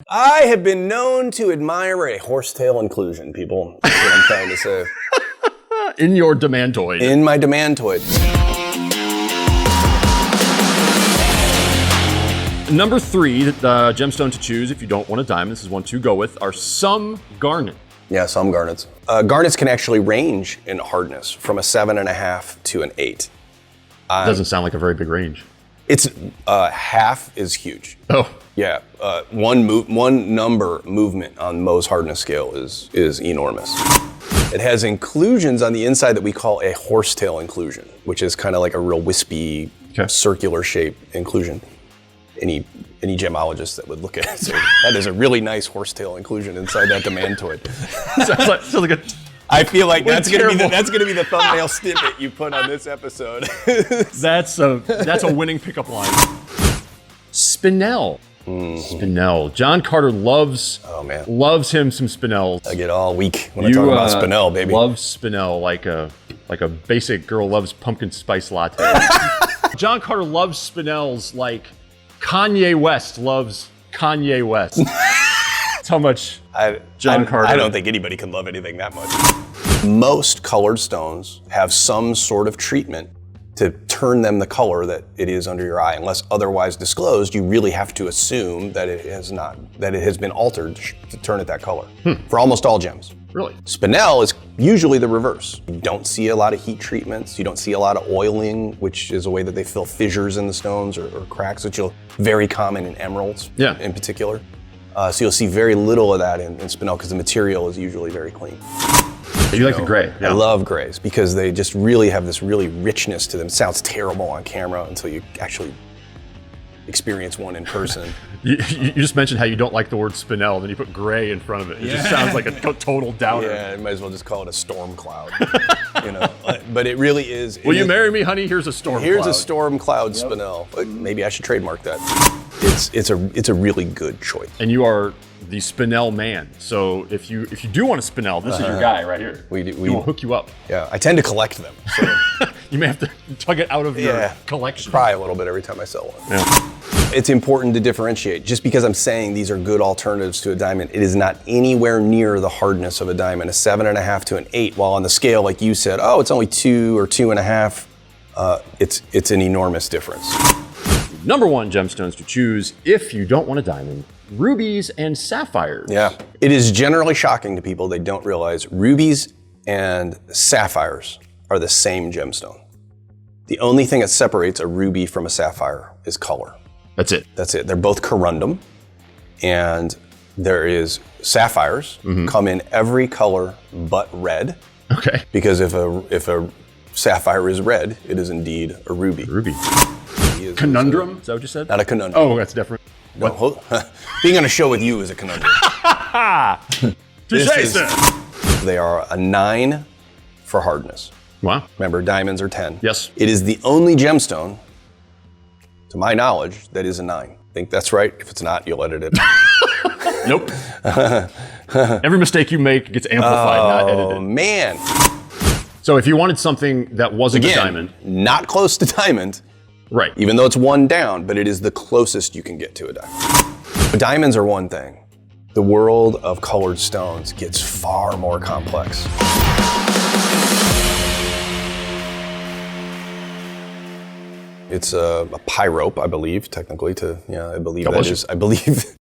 I have been known to admire a horsetail inclusion, people. That's what I'm trying to say. In your demantoid. In my demantoid. Number 3, the gemstone to choose if you don't want a diamond, this is one to go with, are some garnet. Yeah, some garnets. Garnets can actually range in hardness from a 7.5 to an 8. Doesn't sound like a very big range. It's half is huge. Oh. Yeah, one number movement on Mohs hardness scale is enormous. It has inclusions on the inside that we call a horsetail inclusion, which is kind of like a real wispy, circular shape inclusion. Any gemologist that would look at it, so that is a really nice horsetail inclusion inside that demantoid. Sounds like a... I feel like that's gonna be the thumbnail snippet you put on this episode. That's a winning pickup line. Spinel. Spinel. John Carter loves him some Spinels. I get all weak when I talk about Spinel, baby. Love Spinel like a basic girl loves pumpkin spice latte. John Carter loves Spinels like Kanye West loves Kanye West. That's how much John Carter... I don't think anybody can love anything that much. Most colored stones have some sort of treatment to turn them the color that it is under your eye. Unless otherwise disclosed, you really have to assume that it has been altered to turn it that color. For almost all gems. Really? Spinel is usually the reverse. You don't see a lot of heat treatments. You don't see a lot of oiling, which is a way that they fill fissures in the stones or cracks, which is very common in emeralds in particular. So you'll see very little of that in Spinel because the material is usually very clean. You like the gray? Yeah. I love grays because they just really have this really richness to them. It sounds terrible on camera until you actually experience one in person. You just mentioned how you don't like the word Spinel, then you put gray in front of it. It just sounds like a total downer. Yeah, you might as well just call it a storm cloud. But it really is. Will you marry me, honey? Here's a storm cloud. Here's a storm cloud Spinel. Maybe I should trademark that. It's a really good choice. And you are the Spinel man. So if you do want a Spinel, this is your guy right here. We will hook you up. Yeah, I tend to collect them. So. You may have to tug it out of your collection. Cry a little bit every time I sell one. Yeah. It's important to differentiate. Just because I'm saying these are good alternatives to a diamond, it is not anywhere near the hardness of a diamond. A 7.5 to an 8, while on the scale, like you said, it's only 2 or 2.5. It's an enormous difference. Number 1 gemstones to choose if you don't want a diamond: rubies and sapphires. Yeah, it is generally shocking to people. They don't realize rubies and sapphires are the same gemstone. The only thing that separates a ruby from a sapphire is color. That's it. That's it. They're both corundum, and there is sapphires come in every color but red. Okay. Because if a sapphire is red, it is indeed a ruby. Ruby. Conundrum? Is that what you said? Not a conundrum. Oh, that's different. No, being on a show with you is a conundrum. Touché, sir. They are a 9 for hardness. Wow. Remember, diamonds are 10. Yes. It is the only gemstone, to my knowledge, that is a 9. I think that's right. If it's not, you'll edit it. Nope. Every mistake you make gets amplified, not edited. Oh, man. So if you wanted something that wasn't a diamond. Not close to diamond. Right. Even though it's one down, but it is the closest you can get to a diamond. But diamonds are one thing. The world of colored stones gets far more complex. It's a pyrope, I believe, technically. I believe